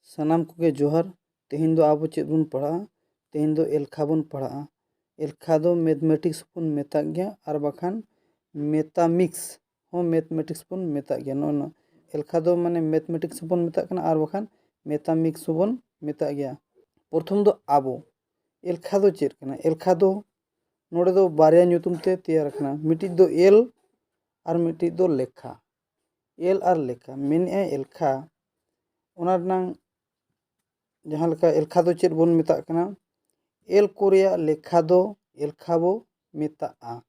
सानाम कोगे जोहार। तेहेन दो आबो चेद बन पढ़ा। तेहेन दो एलखा बन पढ़ा। एलखा दो मैथमेटिक्स बन मेता गया और बखान मेटामिक्स हो मैथमेटिक्स बन मेता गया। नो एलखा दो माने मैथमेटिक्स बन मेता कना और बखान मेटामिक्स बन मेता गया। प्रथम दो आबो एलखा दो चेद कना। एलखा दो नोडे दो बारिया ᱧᱩᱛᱩᱢ ते तैयार कना। मिटिज दो एल और मिटिज दो लेखा। एल और लेखा मेने एलखा ओना रनांग जहाँ लेका एलखा दो चेद बन मेता कना। एल को रेया लेखा दो एलखा बो मेता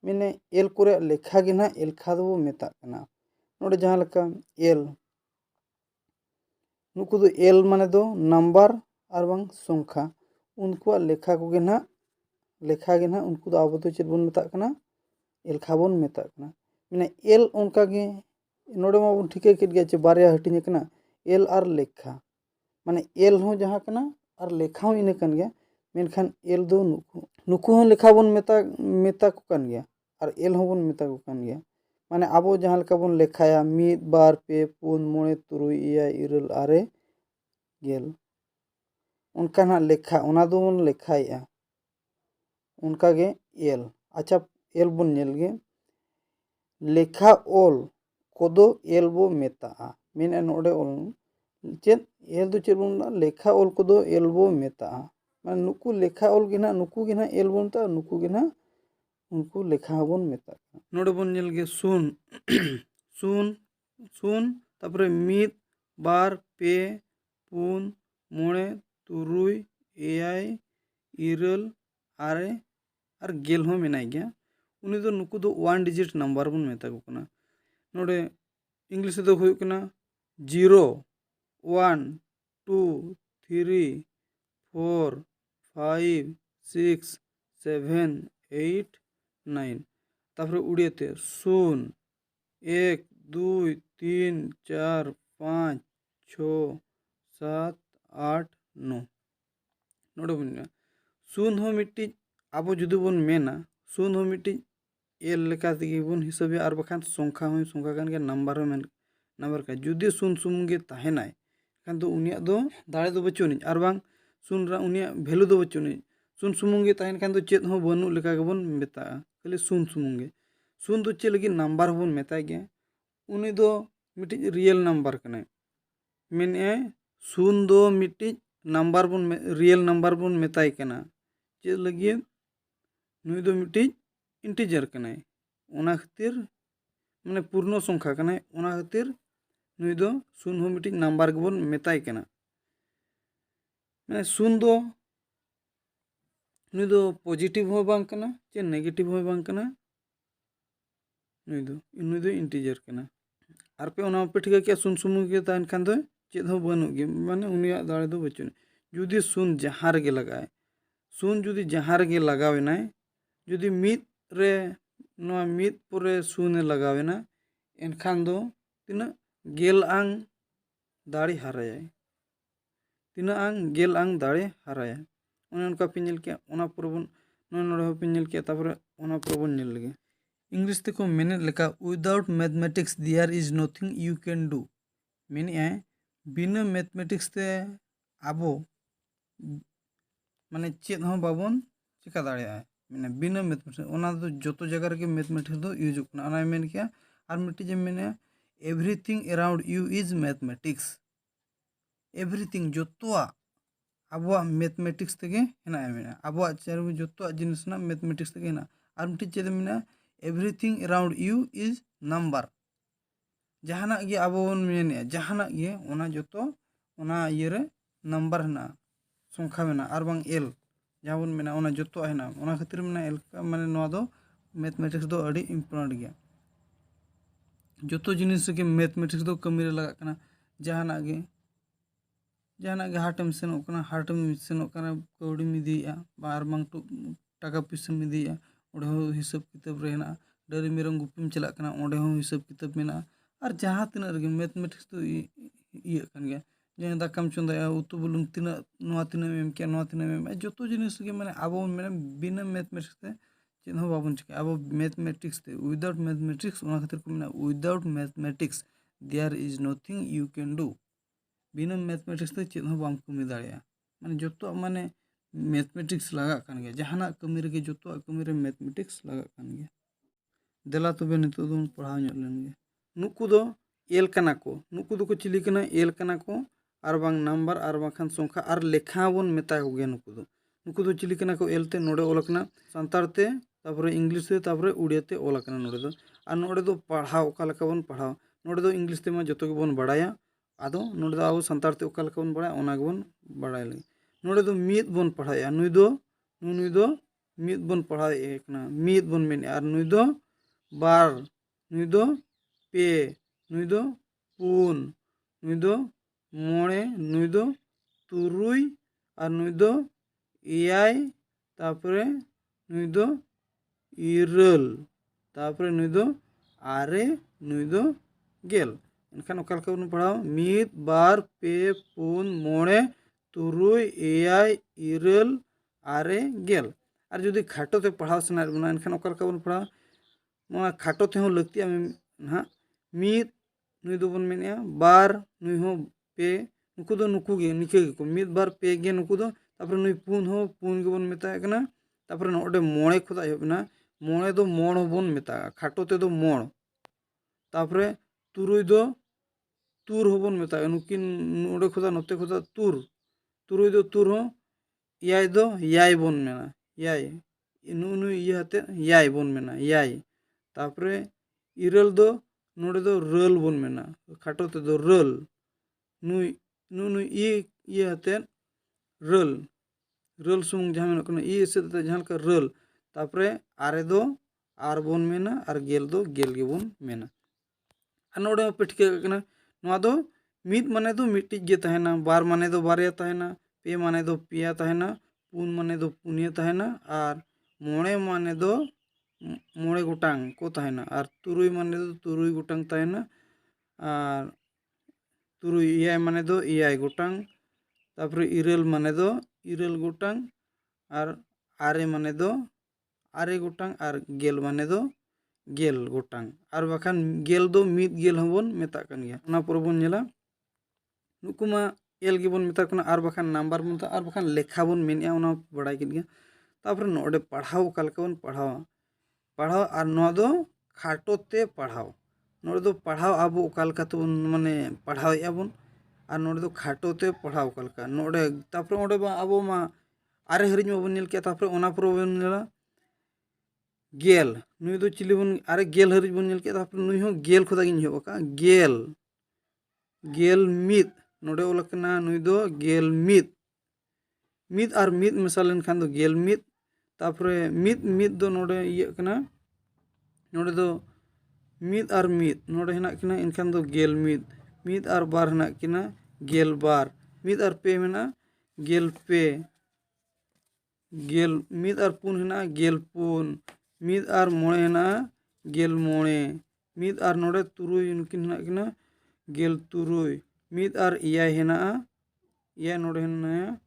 मेने एल को रेया लेखा गे ना एलखा दो मेता कना। नोडे जहाँ लेका एल नुकु दो एल माने दो नंबर और बांग संख्या उनको लेखा को गे ना लेखा गे ना उनको दो आबो दो चेद बन मेता कना एलखा बन मेता कना। मेने एल उनका गे नोडे मा बन ठिके केद गया चे बारिया हटिंग कना एल और लेखा माने एल हो जहाँ कना और लेखा हो इने कन गया। मेनखान एल दो नुकु हो लेखा बन मेता को कन गया और एल हो बन मेता को कन गया। माने आबो जहाँ लेका बन लेखाया मिद बार पे पुन मोड़े तुरुई इया इरल आरे गेल उनका ना लेखा ओना दो बन लेखाया उनका गे एल। अच्छा एल बन नेल गे लेखा ओल कोदो एल बो मेता मेने नोडे ओल चेद एल दो चेद बन लेखा ओल कोदो एल बो मेता माने नुकु लेखा ओल गे ना नुकु गे ना एल बन ता नुकु गे ना उनको लेखा बन मेता नोडे बन नेल गे सुन सुन सुन तापरे मिद बार पे पुन मोड़े तुरुई एयाय इरल आरे और गेल हो मेनाय गया। उनी दो नुकु दो 1 डिजिट नंबर बन मेता को कना। नोडे इंग्लिश दो हुई कना 0 1 2 3 4 5 6 7 8 9 तापरे उड़ियाते 0 1 2 3 4 5 6 7 8 9 नोडे बन शून हो मिट्टी आबो जुदू बन मेना शून हो मिट्टी एल लेका दिगे बन हिसाबे और बखान संख्या हो संख्या कान के नंबर हो मेन नंबर का जुदी शून सुमुंगे ताहेनाय खान तो उनिया दो दाड़े दो बचुनी और बांग शून रा उनिया वैल्यू दो बचुनी शून सुमुंगे ताहेन खान तो चेद हो बनु लेका के बन मेता खाली शून सुमुंगे शून दो चे लगी नंबर हो बन मेता गया उनी दो मिट्टी रियल नंबर कने मेने शून दो मिट्टी नंबर बन रियल नंबर बन मेताय कना चे लगी नुई दो मिट्टी इंटीजर कना ओना खातिर माने पूर्ण संख्या कना ओना खातिर नुई दो शून हो मिट्टी नंबर के बन मेताय कना। माने शून दो नुई दो पॉजिटिव हो बांग कना चे नेगेटिव हो बांग कना नुई दो इंटीजर कना और पे ओना पे ठीक है शून सुमुंग के तान खान दो चेद हो बनू गे माने उनिया दाड़े दो बचुनी जुदी शून जहाँ रगे लगाए शून जुदी जहाँ रगे लगावेना जुदी मिद रे नोआ मिद पुरे शून्य लगावेना एनखान दो तिना गेल आंग दाड़ी हाराया तिना आंग गेल आंग दाड़े हाराया उनका पिंजल के ओना पुरबन नोडे पिंजल के तापर ओना पुरबन नेल लगे इंग्लिश ते को मेने लेका without mathematics there is nothing you can do मेने बिना मैथमेटिक्स ते आबो माने चेद हो बाबन चिका दाड़े मैंने बिना मैथमेटिक्स ओना दो जोतो जगह रे मैथमेटिक्स दो यूज करना ओना मेन किया और मिट्टी जे मैंने everything around you is mathematics everything जोतोआ आबो मैथमेटिक्स तेगे हेना मेना आबो चारु जोतो जिनिस ना मैथमेटिक्स तेगे हेना और मिट्टी चेद मेना everything around you is number जहाना गे आबो बन मेने जहाना गे ओना जोतो ओना इयरे नंबर हेना संख्या मेना और बांग एल जहाँ बन मेना ओना जोतो है ना ओना खातिर मेना एल माने नोआ दो मैथमेटिक्स दो अड़ी इम्पोर्टेंट गया जोतो जिनिस के मैथमेटिक्स दो कमी रे लगा कना जहाना गे हार्टम सेनों कना हार्टम सेनों कना कौड़ी मिदिया बार बांग टू टाका पैसा मिदिया ओडे हो हिसाब किताब रहना डरी मेरम गुपिम चला कना ओडे हो हिसाब किताब मेना और जहाँ तिना रे मैथमेटिक्स तो इया कन गया जहाँ दाकाम चंदाया उतु बुलुम तिना नोआ तिना मेम क्या नोआ तिना मेम जोतो जिनिस के माने आबो माने बिना मैथमेटिक्स ते चेद हो बाबन चिका आबो मैथमेटिक्स ते विदाउट मैथमेटिक्स ओना खातिर को माने without mathematics there is nothing you can do बिना मैथमेटिक्स ते चेद हो बाम कमी दाड़िया माने जोतो माने मैथमेटिक्स लगा कान गया जहाना कमी रे जोतो कमी रे मैथमेटिक्स लगा कान गया देला तबे नितो दो पढ़ाव ᱧᱚᱜ ᱞᱮᱱ ᱜᱮ नुकु दो एल कना को नुकु दो को चिली कना एल कना को आर बांग नंबर आर बाखान संख्या आर लेखा बोन मेता को गे नुकु दो चिली कना को एल ते नोडे ओलकना संतार ते तापरे इंग्लिश ते तापरे उड़िया ते ओलकना नोडे दो आर नोडे दो पढ़ाव ओका लका बोन पढ़ाव नोडे दो इंग्लिश ते मा जतो के बोन बड़ाया आदो नोडे दो आबो संतार ते ओका लका बोन बड़ाया ओना के बोन बड़ाय लगे नोडे दो मीत बोन पढ़ाया नुई दो मीत बोन पढ़ाय एकना मीत बोन मेन आर नुई दो बार नुई दो पे नुई दो पुन नुई दो मोड़े नुई दो तुरुई और नुई दो इयाय तापरे नुई दो इरल तापरे नुई दो आरे नुई दो गेल एनखान ओका लका बन पढ़ाओ मीत बार पे पुन मोड़े तुरुई इयाय इरल आरे गेल और जुदी खाटो ते पढ़ाव सना बना एनखान ओका लका बन पढ़ाओ नोआ खाटो ते हो लगती ना मीत नुई दो बन मेनिया बार नुई हो पे नुकु दो नुकु गे निके को मीत बार पे गे नुकु दो तापरे नुई पुन हो पुन गे बन मेता कना तापरे नोडे मोड़े खुदा होबना मोड़े दो मोड़ बन मेता खाटो ते दो मोड़ तापरे तुरुई दो तुर होबन मेता नुकिन नोडे खुदा नोते खुदा तुर तुरुई दो तुर हो याय दो याय बन मेना याय नु नु इयाते याय बन मेना याय तापरे इरल दो नोडे दो रल बन मेना खाटो ते दो रल नुई नु नु इयाते रल रल सुमुंग जहां मेना कना ई से जहां का रल तापरे आरे दो आर बन मेना और गेल दो गेल गे बन मेना और नोडे पे ठीक कना नोआ दो मीत माने दो मिट्टी गे तहना बार माने दो बारया तहना पे माने दो पिया तहना पुन माने दो पुनिया तहना और मोड़े माने दो मोड़े गोटांग को तहना और तुरुई माने दो तुरुई गोटांग तहना और तुरुई इयाय माने दो इयाय गोटांग तापरे इरल माने दो इरल गोटांग और आरे माने दो आरे गोटांग और गेल माने दो गेल गोटांग और बाखान गेल दो मीत गेल हबन मेता कन गया ओना पर बन नेला नुकुमा एल गे बन मेता कना और बाखान नंबर बन और बाखान लेखा बन मेनिया ओना बड़ाय के गया तापरे नोडे पढ़ाव कालका बन पढ़ाव और नोआ दो खाटो ते पढ़ाव नोडे दो पढ़ाव आबो ओकालका तो माने पढ़ाव याबन और नोडे दो खाटो ते पढ़ाव कालका नोडे तापरे ओडे आबो मा आरे हरिज मा बन नेल के तापरे ओना पर बन नेला गेल नुई दो चिली बन अरे गेल हरिज बन नेल के तापरे नुई हो गेल खुदा गिन हो का गेल गेल मित नोडे ओलकना नुई दो गेल मित मित और मित मिसाल खान दो गेल मित तापरे मित मित दो नोडे इया कना नोडे दो मित और मित नोडे हेना किना इनखान दो गेल मित और बार हेना किना गेल बार मित और पे मेना गेल पे गेल मित और पुन हेना गेल पुन मित और मोड़े हेना गेल मोड़े मित और नोडे तुरुई उनकिन हेना किना गेल तुरुई मित और इयाय हेना इयाय नोडे हेना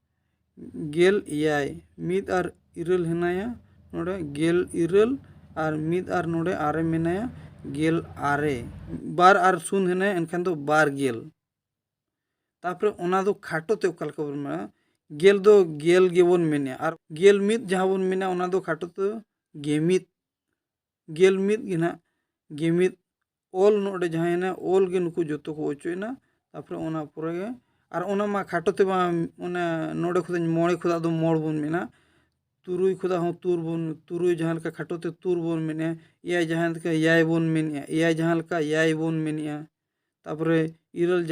गेल इयाय मित और इरल हेनाया नोडे गेल इरल और मित और नोडे आरे मेनाया गेल आरे बार और सुन हेना एनखान दो बार गेल तापरे ओना दो खाटो ते ओकालका बन मेना गेल दो गेल गेबन मेनिया और गेल मित जहां बन मेना ओना दो खाटो तो गेमित गेल मित गिना गेमित ओल नोडे जहां हेना ओल गे नुकु जोतो को ओचोयना तापरे ओना पुरे गे और ओना मा खाटो ते ओना नोडे खुदा मोड़े खुदा दो मोड़ बन मेना तुरुई खुदा हो तुर बन तुरुई जहां लका खाटो ते तुर बन मेनिया इयाय जहां लका याय बन मेनिया इयाय जहां लका याय बन मेनिया तापरे इरल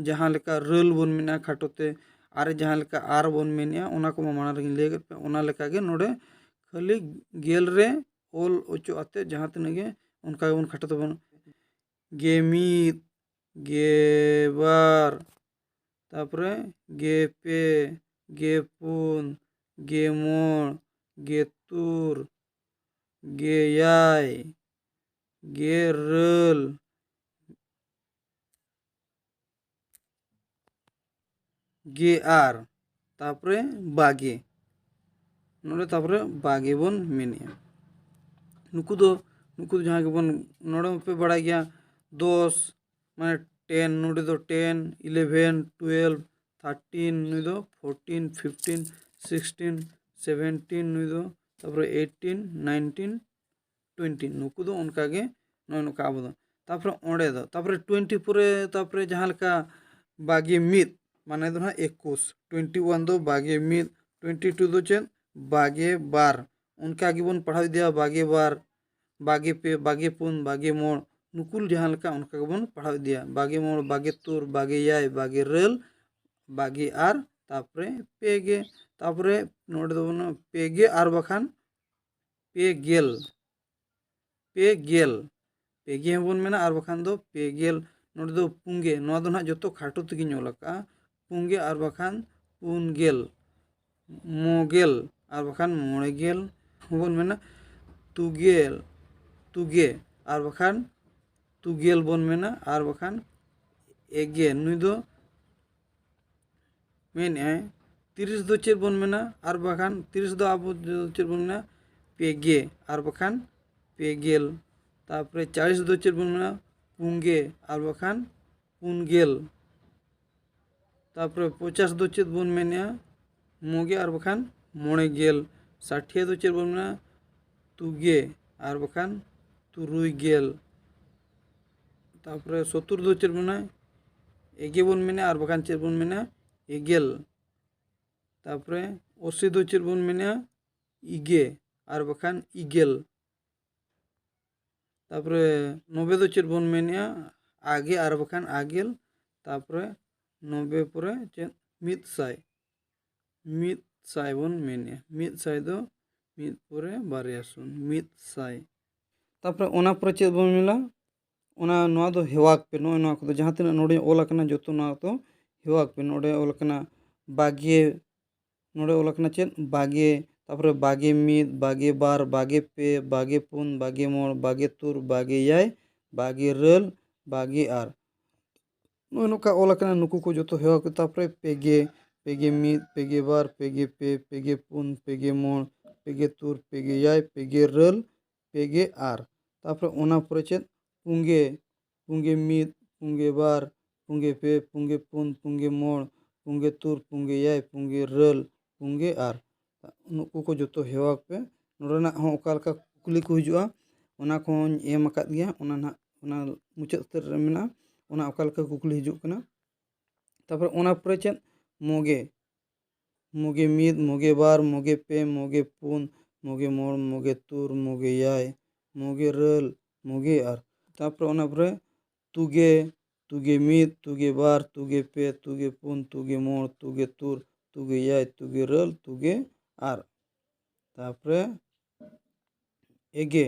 जहां लका रल बन मेनिया खाटो ते आरे जहां लका आर बन मेनिया ओना को माना रगिन ले ओना लका गे नोडे खाली गेल रे ओल ओचो आते जहां तने गे उनका बन खाटो ते बन गेमित गेबार तापरे गेपे गेपुन गेमोड़ गेतुर गेयाय गेरल गे आर तापरे बागे नोडे तापरे बागे बन मेनिया नुकु दो जहां के बन नोडे पे बड़ा गया 10 माने 10 नोडे दो 10 11 12 13 नुई दो 14 15 16 17 नुई दो तापर 18 19 20 नुकु दो उनका गे नय नुका आबो दो तापर ओंडे दो तापर 20 पुरे तापर जहां लेका बागे मिद माने दो ना 21 21 दो बागे मिद 22 दो चेन बागे बार उनका गिबन पढ़ाई दिया बागे बार बागे पे बागे पुन बागे मोड़ नुकुल जहां लेका उनका गिबन पढ़ाई दिया बागे मोड़ बागे तुर बागे याय बागे रेल बागे आर तापरे पेगे तापरे नोडे दो ना पेगे आर बखान पेगेल पेगेल पेगे हबन मेना आर बखान दो पेगेल नोडे दो पुंगे नोआ दो ना जतो खाटो तगी नोलका पुंगे आर बखान पुनगेल मोगेल आर बखान मोड़ेगेल हबन मेना तुगेल तुगे आर बखान तुगेल बन मेना आर बखान एगे नुई दो मेन है 30 दो चेर बन मेना आर बखान 30 दो आबो चेर बन मेना पेगे आर बखान पेगेल तापरे 40 दो चेर बन मेना पुंगे आर बखान पुनगेल तापरे 50 दो चेर बन मेना मोगे आर बखान मोड़ेगेल 60 दो चेर बन मेना तुगे आर बखान तुरुईगेल तापरे 70 दो चेर बन एगे बन मेना आर बखान चेर बन मेना एगेल तापरे 80 दो चेर बन मेना इगे आर बखान इगेल तापरे 90 दो चेर बन मेना आगे आर बखान आगेल तापरे 90 पुरे चेन मिद साय बन मेना मिद साय दो मिद पुरे बारिया सुन मिद साय तापरे ओना पुरे चेद बन मेला ओना नोआ दो हेवाक पे नोआ को जहां तिना नोडे ओल आकना जतो नोआ तो हेवाक पे नोडे ओल आकना बागे नोडे ओल आकना चेद बागे तापरे बागे मिद बागे बार बागे पे बागे पुन बागे मोड़ बागे तुर बागे याय बागे रेल बागे आर नोए नोका ओल आकना नुकु को जतो हेवाक तापरे पेगे पेगे मिद पेगे बार पेगे पे पेगे पुन पेगे मोड़ पेगे तुर पेगे याय पेगे रेल पेगे आर तापरे ओना पुरे चेद पुंगे पुंगे मिद पुंगे बार पुंगे पे पुंगे पुन पुंगे मोड़ पुंगे तुर पुंगे याय पुंगे रेल पुंगे आर नुकु को जतो हेवाक पे नोडना हो ओकालका कुकली को हिजुआ ओना को एम आकाद गया ओना ना ओना मुचाद उतर रे मेना ओना ओकालका कुकली हिजुक कना तापर ओना पुरे चेद मोगे मोगे मिद मोगे बार मोगे पे मोगे पुन मोगे मोड़ मोगे तुर मोगे याय मोगे रेल मोगे आर तापर ओना पुरे तुगे तुगे मिद तुगे बार तुगे पे तुगे पुन तुगे मोड़ तुगे तुर तुगे याय तुगे रेल तुगे आर तापरे एगे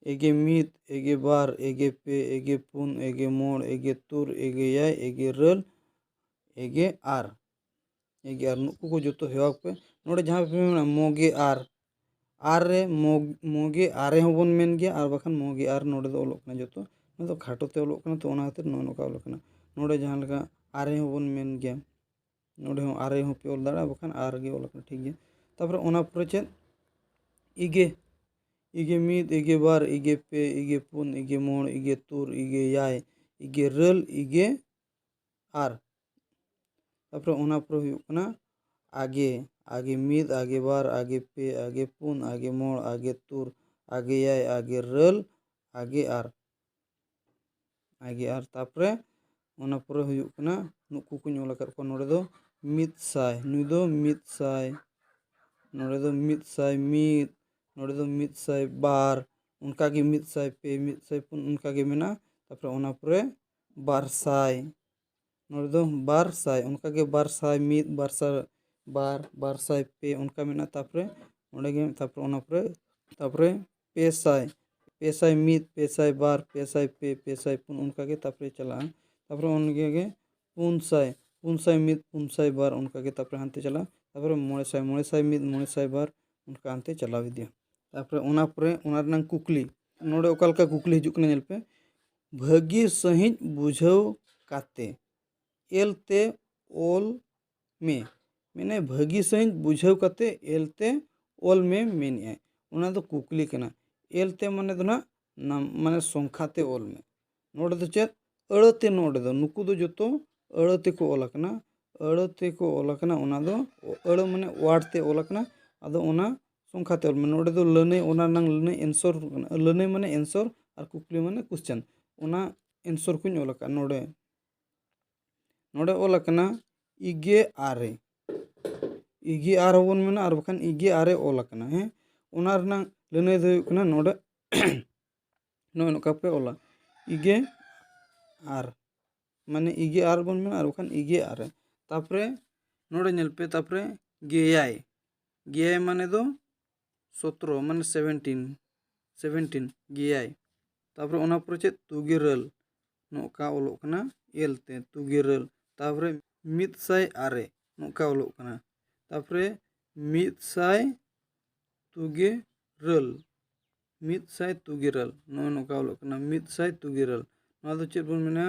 एगे मिद एगे बार एगे पे एगे पुन एगे मोड़ एगे तुर एगे याय एगे रेल एगे आर नुकु को जतो हेवाक पे नोडे जहां पे मेना मोगे आर रे मोगे आरे होबन मेन गया आर बखान मोगे आर नोडे दो ओलोक कना जतो ना तो खाटो ते ओलोक कना तो ओना खातिर नो नोका ओलोक कना नोडे जहां लगा आरे होबन मेन गया नोडे हो आरे हो पे ओल दाड़ा बखान आर गे ओलोक कना ठीक गया तापर ओना पुरे चेद इगे इगे मिद इगे बार इगे पे इगे पुन इगे मोड़ इगे तुर इगे याय इगे रेल इगे आर तापर ओना पुरे हुयुक कना आगे आगे मिद आगे बार आगे पे आगे पुन आगे मोड़ आगे तुर आगे याय आगे रेल आगे आर तापरे ओना पुरे हुयुक कना नुकु को ओल आकाद को नोडे दो मिद साय नुई दो मिद साय नोडे दो मिद साय मिद नोडे दो मिद साय बार उनका गे मिद साय पे मिद साय पुन उनका गे मेना तापरे ओना पुरे बार साय नोडे दो बार साय उनका गे बार साय मिद बार साय बार साय पे उनका मेना तापरे ओंडे गे तापरे ओना पुरे तापरे पे साय मिद पे साय बार पे साय पे साय पुन उनका गे तापरे चला तापरे उनके गे पुन साय मिद पुन साय बार उनका गे तापरे हानते चला तापरे मोड़े साय मिद मोड़े साय बार उनका हानते चला दिया तापरे ओना पुरे ओना रनंग कुकली नोडे ओकालका कुकली हिजुक कना नेल पे भागी सहित बुझाव काते एलते ओल में मेने भागी सहित बुझाव काते एलते ओल में मेने ओना दो कुकली कना एलते माने दो ना नाम माने संख्याते ओल में नोडे दो चेद अड़ते नोडे दो नुकु दो जोतो अड़ते को ओलाकना अड़ते को ओलाकना ओना दो अड़ माने वार्ड ते ओलाकना आदो ओना संख्या ते ओल माने नोडे दो लने ओना नंग लने आंसर लने माने आंसर और कुकली माने क्वेश्चन ओना आंसर कुछ ओलाका नोडे नोडे ओलाकना इगे आरे इगे आर होबन मेना और बखान इगे आरे ओलाकना हे ओना रना लने दो कना नोडे नो नोका पे ओला इगे आर माने इगे आर बन मेना और बखान इगे आरे तापरे नोडे नेल पे तापरे गेयाय माने दो 17 माने 17 गेयाय तापरे ओना पर चेत तुगिरल नोका ओलोक कना एलते तुगिरल तापरे मिदसाय आरे नोका ओलोक कना तापरे मिदसाय तुगिरल नो नोका ओलोक कना मिदसाय तुगिरल नोआ दो चेत बन मेना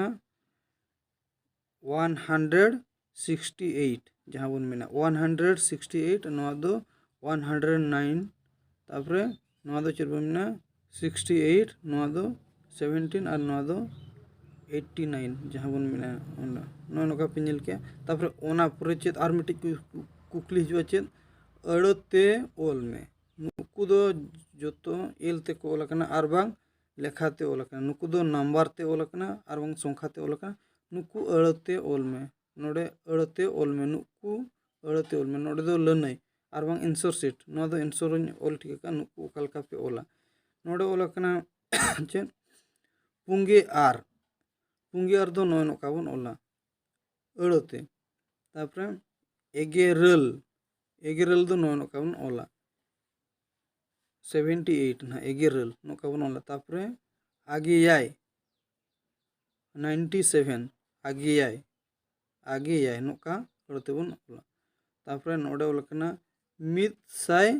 168 जहाँ बन मेना 168 नोआ दो 109 तापरे नोआ दो चेत बन मेना 68 नोआ दो 17 और नोआ दो 89 जहाँ बन मेना नो नोका पे नेल के तापरे ओना पुरे चेत आर मिटिक कुकली हिजुआ चेत अड़ते ओल में नुकु दो जोतो एलते को ओलाकना आर बांग लेखाते ओलाकना नुकु दो नंबर ते ओलाकना आर बांग संख्या ते ओलाकना नुकु अड़ते ओल में नोडे अड़ते ओल में नुकु अड़ते ओल में नोडे दो लनई आर बांग आंसर शीट नो दो आंसर ओल ठीक का नुकु ओकालका पे ओला नोडे ओलाकना चेत पुंगे आर दो नो नोका बन ओला अड़ते तापरे एगेरल दो नो नोका बन ओला 78 ना एगेरल नोका बन ओला तापरे आगेयाय 97 आगेयाय नोका अड़ते बन ओला तापरे नोडे ओलाकना मिदसाय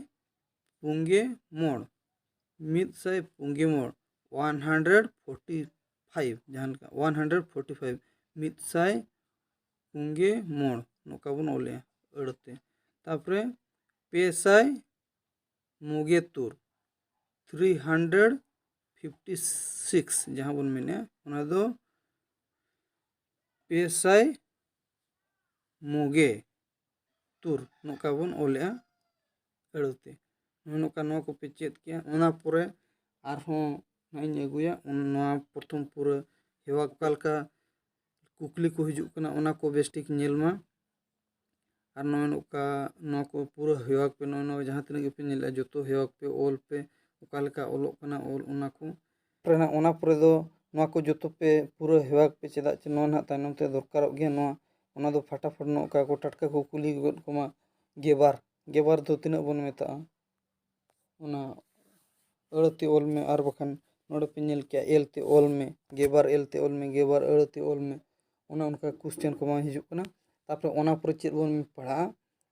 पुंगे मोड़ 145 जहाँ 145 मिदसाय पुंगे मोड़ नोका बन ओले अड़ते तापरे पेसाय मुगेतुर 356 जहाँ बन मेने ओना दो पेसाय मुगे तुर नोका बन ओले अड़ते नोका नो को पे चेत किया ओना पुरे आरहों नाइन अगुया ओना प्रथम पूरा हेवा कालका कुकली को हिजुक कना ओना को बेस्टिक नेलमा और नो को पूरा हेवा पे नो जहाँ तक पे नेला जोतो हेवा पे ओल पे ओकालका ओलोक कना ओल ओना को प्रेना ओना पुरे दो नो को जोतो पे पूरा हेवा पे चेदा चे नो ना तायनम ते दरकार गया नो ओना दो फटाफट नो का को टटका को कुली गद कोमा गेबार दो तिना बन मेता ओना अड़ते ओल में और बखान नोडे पे नेल क्या एलते ओल में गेबार अड़ते ओल में ओना उनका क्वेश्चन को मा हिजुक कना तापरे ओना पर चेत बन पढ़ा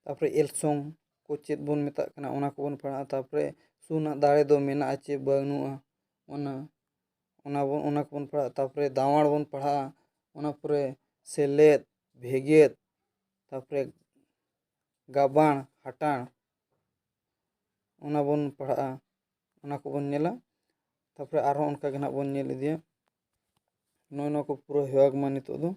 तापरे एलसोंग को चेत बन मेता कना ओना को बन पढ़ा तापरे सुना दाड़े दो मेना चे बानुआ ओना को बन पढ़ा तापरे दावाड़ बन पढ़ा ओना पुरे सेलेद भेगेद तापरे गाबाण हटाण ओना बन पढ़ा ओना को बन नेला तापरे आरो उनका गना बन नेल इदिया नो को पूरा हेवाग मा नितो दो